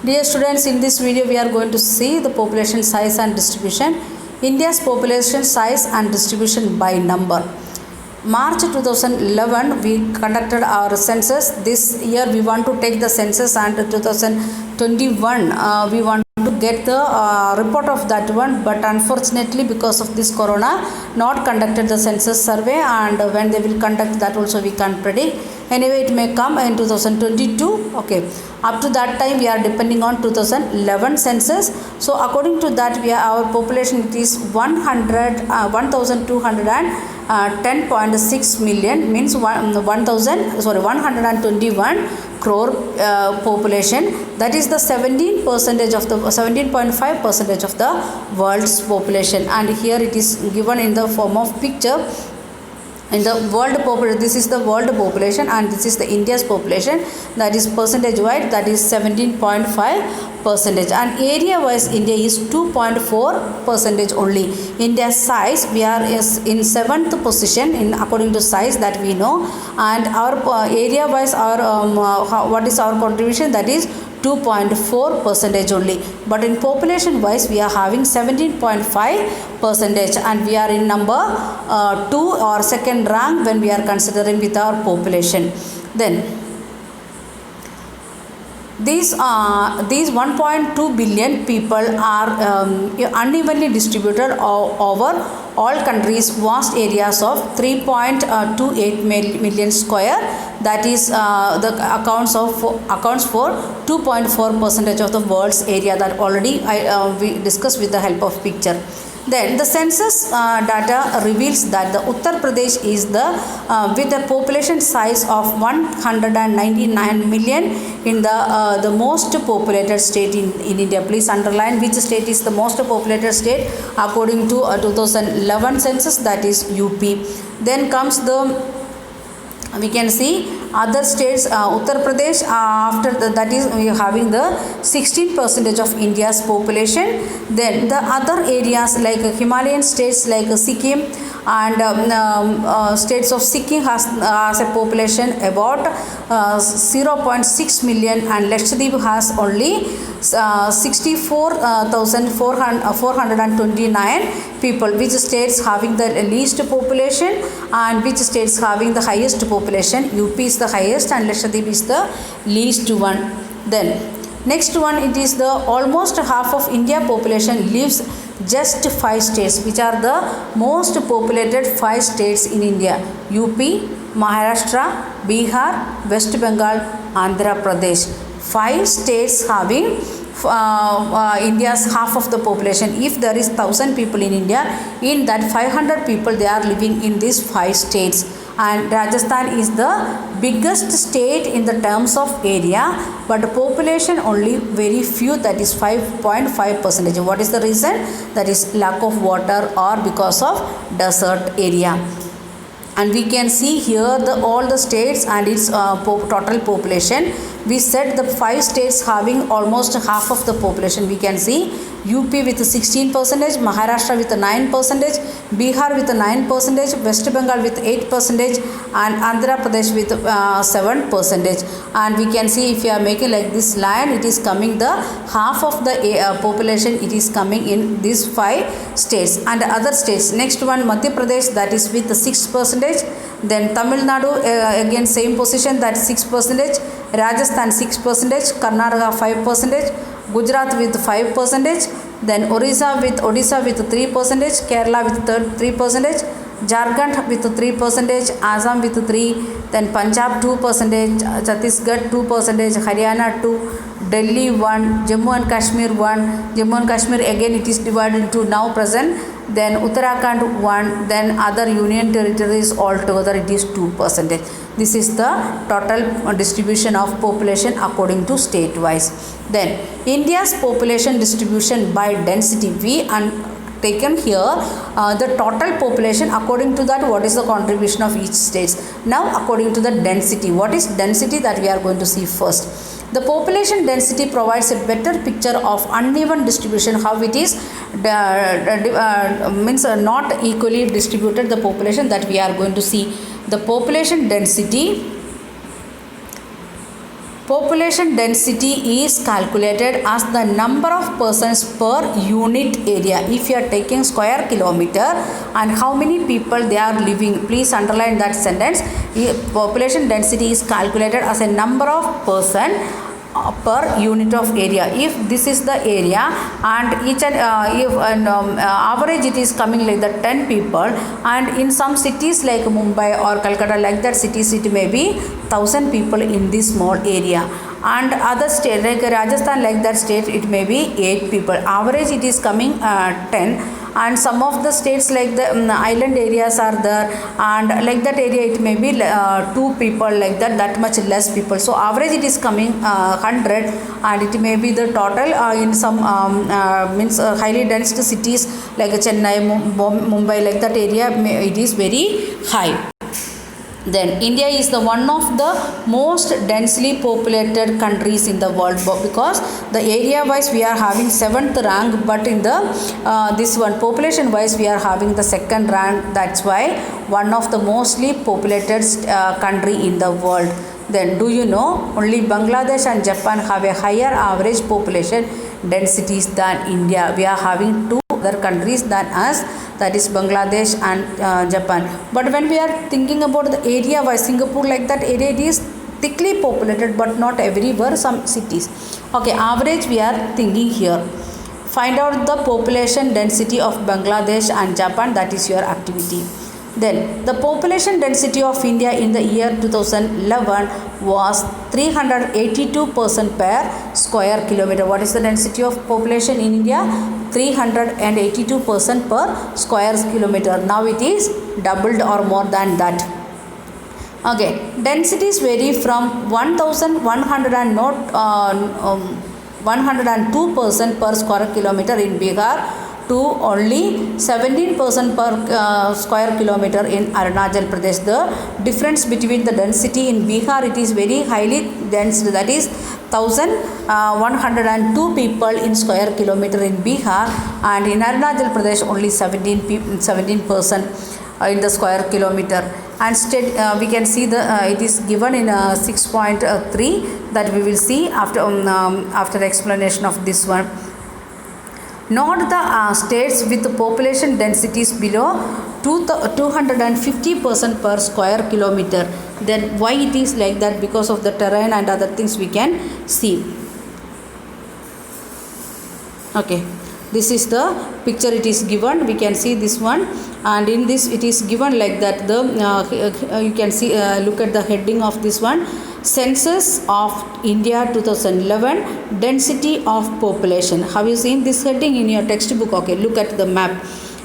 Dear students, in this video we are going to see the population size and distribution. India's population size and distribution by number. March 2011 we conducted our census. This year we want to take the census, and 2021 we want to get the report of that one, but unfortunately because of this corona not conducted the census survey, and when they will conduct that also we can't predict. Anyway, it may come in 2022. Okay, up to that time we are depending on 2011 census. So according to that, our population it is 1210.6 million, means 121 crore population. That is the 17% of the 17.5% of the world's population, and here it is given in the form of picture. In the world population, this is the world population and this is the India's population, that is percentage wise, that is 17.5%, and area wise India is 2.4% only. India's size, we are in 7th position in according to size that we know, and our area wise our what is our contribution, that is 2.4% only. But in population wise we are having 17.5%, and we are in number 2 or second rank when we are considering with our population. Then these 1.2 billion people are unevenly distributed over all countries, vast areas of 3.28 million square, that is the accounts for 2.4% of the world's area, that already we discussed with the help of picture. Then the census data reveals that the Uttar Pradesh is with a population size of 199 million in the most populated state in India. Please underline which state is the most populated state according to 2011 census, that is UP. Then comes we can see other states. Uttar Pradesh after that is we are having the 16% of India's population. Then the other areas like Himalayan states like Sikkim and states of Sikkim has a population about 0.6 million, and Lakshadweep has only 64,429 people. Which states having the least population and which states having the highest population? UP is the highest and Lakshadweep is the least one. Then next one, it is the almost half of India population lives just 5 states, which are the most populated 5 states in India: UP, Maharashtra, Bihar, West Bengal, Andhra Pradesh. 5 states having India's half of the population. If there is 1,000 people in India, in that 500 people they are living in these 5 states. And Rajasthan is the biggest state in the terms of area, but population only very few, that is 5.5%. What is the reason? That is lack of water or because of desert area. And we can see here all the states and its total population. We said the 5 states having almost half of the population. We can see UP with 16%, Maharashtra with 9%, Bihar with 9%, West Bengal with 8%, and Andhra Pradesh with 7%. And we can see if you are making like this line, it is coming the half of the population, it is coming in these 5 states. And other states, next one Madhya Pradesh, that is with 6%. Then Tamil Nadu again same position, that 6%. Rajasthan 6%, Karnataka 5%, Gujarat with 5%, then Odisha with 3%, Kerala with 3%, Jharkhand with 3%, Assam with 3%, then Punjab 2%, Chhattisgarh 2%, Haryana 2%, Delhi 1%, Jammu and Kashmir 1%, Jammu and Kashmir again it is divided into now present, then Uttarakhand 1%, then other union territories altogether it is 2%. This is the total distribution of population according to state wise. Then India's population distribution by density, we taken here the total population. According to that, what is the contribution of each state? Now according to the density, what is density, that we are going to see first. The population density provides a better picture of uneven distribution, how it is means not equally distributed the population, that we are going to see. The population density population density is calculated as the number of persons per unit area. If you are taking square kilometer and how many people they are living, please underline that sentence. Population density is calculated as a number of person per unit of area. If this is the area and each and if average it is coming like the 10 people, and in some cities like Mumbai or Calcutta like that cities it may be 1000 people in this small area, and other state like Rajasthan like that state it may be 8 people. Average it is coming 10, and some of the states like the island areas are there, and like that area it may be 2 people like that much less people. So average it is coming 100, and it may be the total in some means highly dense cities like Chennai, Mumbai like that area it is very high. Then India is the one of the most densely populated countries in the world, because the area wise we are having 7th rank, but in the this one population wise we are having the 2nd rank. That's why one of the mostly populated country in the world. Then do you know only Bangladesh and Japan have a higher average population densities than India? We are having 2 other countries than us, that is Bangladesh and Japan. But when we are thinking about the area wise, Singapore like that area it is thickly populated, but not everywhere, some cities. Okay, average we are thinking here. Find out the population density of Bangladesh and Japan, that is your activity. Then the population density of India in the year 2011 was 382 person per square kilometer. What is the density of population in India? 382 person per square kilometer. Now it is doubled or more than that. Okay, densities vary from 102 person per square kilometer in Bihar to only 17% per square kilometer in Arunachal Pradesh. The difference between the density in Bihar, it is very highly dense, that is 1102 people in square kilometer in Bihar, and in Arunachal Pradesh only 17% in the square kilometer. And we can see the it is given in 6.3 that we will see after explanation of this one. Note the states with population densities below 250% per square kilometer. Then why it is like that? Because of the terrain and other things we can see. Okay, this is the picture it is given. We can see this one, and in this it is given like that. The you can see look at the heading of this one. Census of India 2011, density of population. Have you seen this heading in your textbook? Okay, look at the map.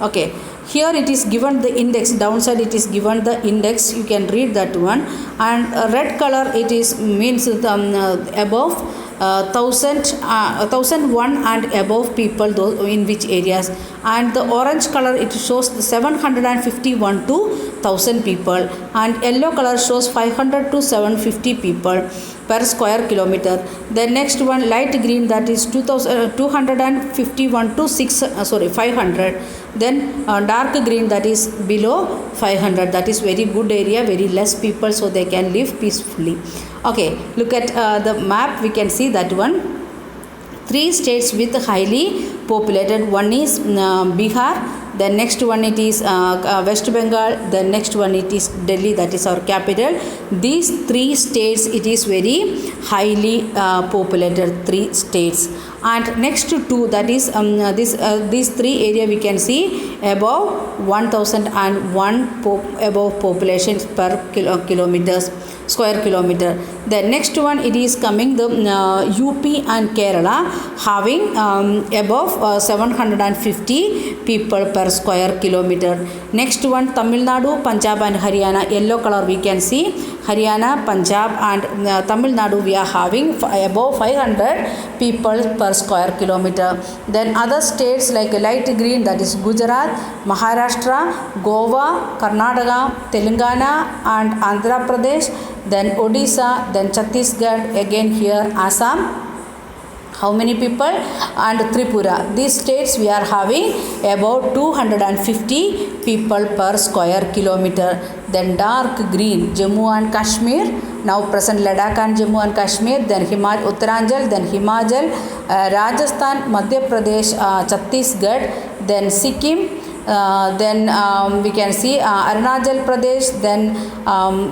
Okay, here it is given the index, downside it is given the index, you can read that one, and red color it is means above 1001 and above people, those in which areas, and the orange color it shows 751 to 1000 people, and yellow color shows 500 to 750 people per square kilometer. The next one light green, that is 251 to 500. Then dark green, that is below 500, that is very good area, very less people, so they can live peacefully. Okay, look at the map, we can see that one. 3 states with highly populated. One is Bihar, the next one it is West Bengal, the next one it is Delhi, that is our capital. These 3 states it is very highly populated, 3 states. And next to 2, that is these 3 area we can see above 1001 above populations per kilometers square kilometer. The next one it is coming the UP and Kerala having above 750 people per square kilometer. Next one Tamil Nadu, Punjab and Haryana, yellow color we can see Haryana, Punjab and Tamil Nadu we are having above 500 people per square kilometer. Then other states like light green, that is Gujarat, Maharashtra, Goa, Karnataka, Telangana and Andhra Pradesh, then Odisha, then Chhattisgarh, again here Assam How many people? And Tripura. These states we are having about 250 people per square kilometer. Then dark green, Jammu and Kashmir, now present Ladakh and Jammu and Kashmir, then Uttaranchal, then Himachal, Rajasthan, Madhya Pradesh, Chhattisgarh, then Sikkim, then we can see Arunachal Pradesh, then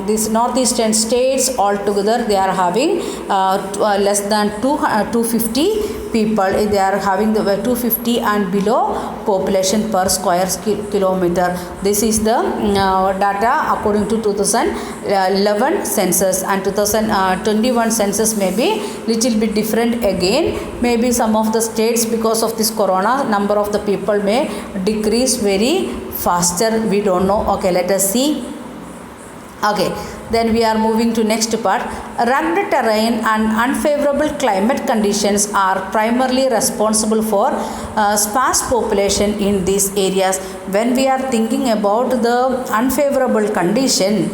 these northeastern states altogether they are having less than 250 people. They are having the 250 and below population per square kilometer. This is the data according to 2011 census, and 2021 census may be little bit different again. Maybe some of the states because of this corona number of the people may decrease very faster. We don't know. Okay, let us see. Okay, then we are moving to next part. Rugged terrain and unfavorable climate conditions are primarily responsible for sparse population in these areas. When we are thinking about the unfavorable condition,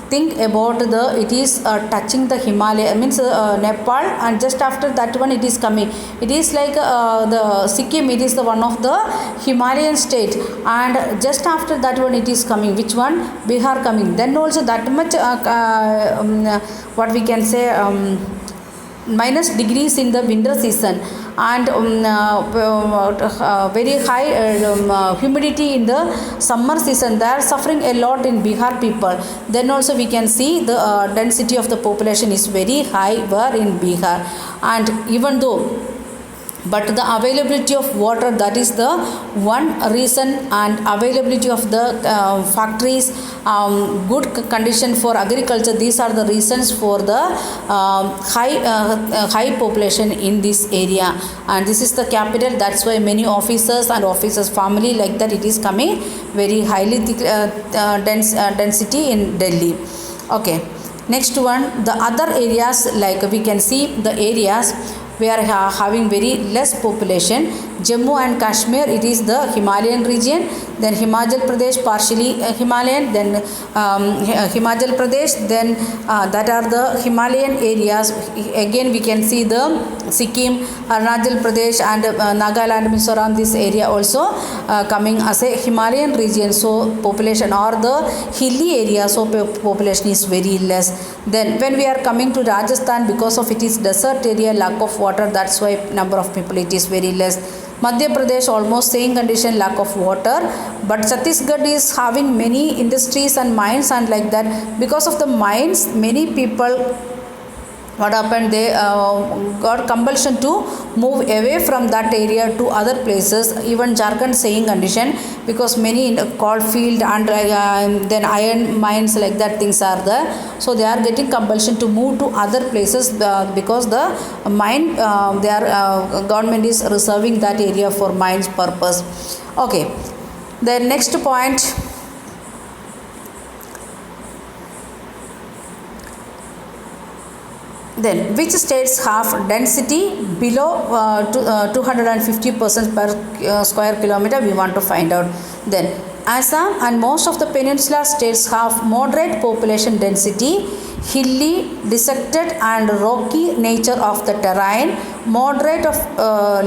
think about it is touching the Himalaya, means Nepal, and just after that one it is coming. It is like the Sikkim, it is the one of the Himalayan state, and just after that one it is coming. Which one? Bihar coming. Then also that much what we can say minus degrees in the winter season, and very high humidity in the summer season. They are suffering a lot in Bihar people. Then also we can see the density of the population is very high where in Bihar. And even though but the availability of water, that is the one reason, and availability of the factories, good condition for agriculture, these are the reasons for the high population in this area. And this is the capital, that's why many officers and officers family like that it is coming very highly density in Delhi. Okay, next one, the other areas, like we can see the areas we are having very less population. Jammu and Kashmir, it is the Himalayan region. Then Himachal Pradesh partially Himalayan, then Himachal Pradesh, then that are the Himalayan areas. Again we can see the Sikkim, Arunachal Pradesh, and Nagaland, Mizoram, this area also coming as a Himalayan region. So population, or the hilly area, so population is very less. Then when we are coming to Rajasthan, because of it is desert area, lack of water, that's why number of people it is very less. Madhya Pradesh almost same condition, lack of water. But Chhattisgarh is having many industries and mines and like that. Because of the mines, many people, what happened, they got compulsion to move away from that area to other places. Even Jharkhand same condition, because many coal field and then iron mines like that things are there. So they are getting compulsion to move to other places because the mine, their government is reserving that area for mines purpose. Okay, the next point. Then which states have density below 250% per square kilometer, we want to find out. Then Assam and most of the peninsular states have moderate population density, hilly, dissected and rocky nature of the terrain, moderate of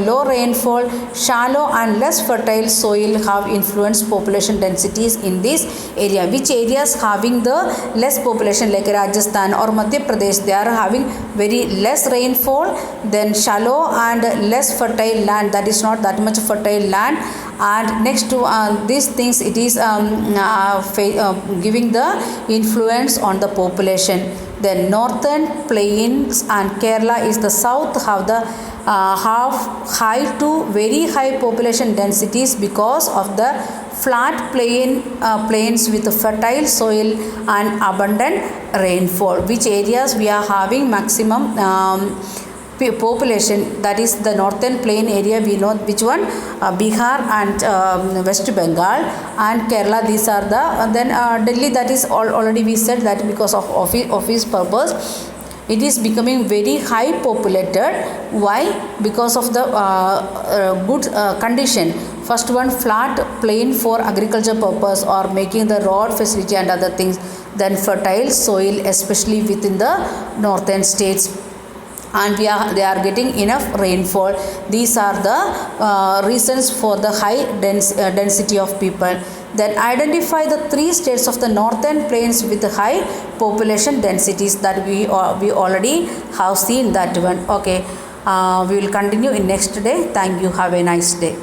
low rainfall, shallow and less fertile soil have influenced population densities in this area. Which areas having the less population, like Rajasthan or Madhya Pradesh, they are having very less rainfall, then shallow and less fertile land, that is not that much fertile land. And next to these things, it is giving the influence on the population. Then northern plains and Kerala is the south have the have high to very high population densities because of the flat plains with fertile soil and abundant rainfall. Which areas we are having maximum population, that is the northern plain area, we know which one, Bihar and West Bengal and Kerala, these are the then Delhi, that is already we said that because of office purpose it is becoming very high populated. Why? Because of the good condition. First one, flat plain for agriculture purpose or making the road facility and other things. Then fertile soil, especially within the northern states. and they are getting enough rainfall. These are the reasons for the high density of people. Then identify the 3 states of the northern plains with high population densities. That we already have seen that one. Okay, we will continue in next day. Thank you. Have a nice day.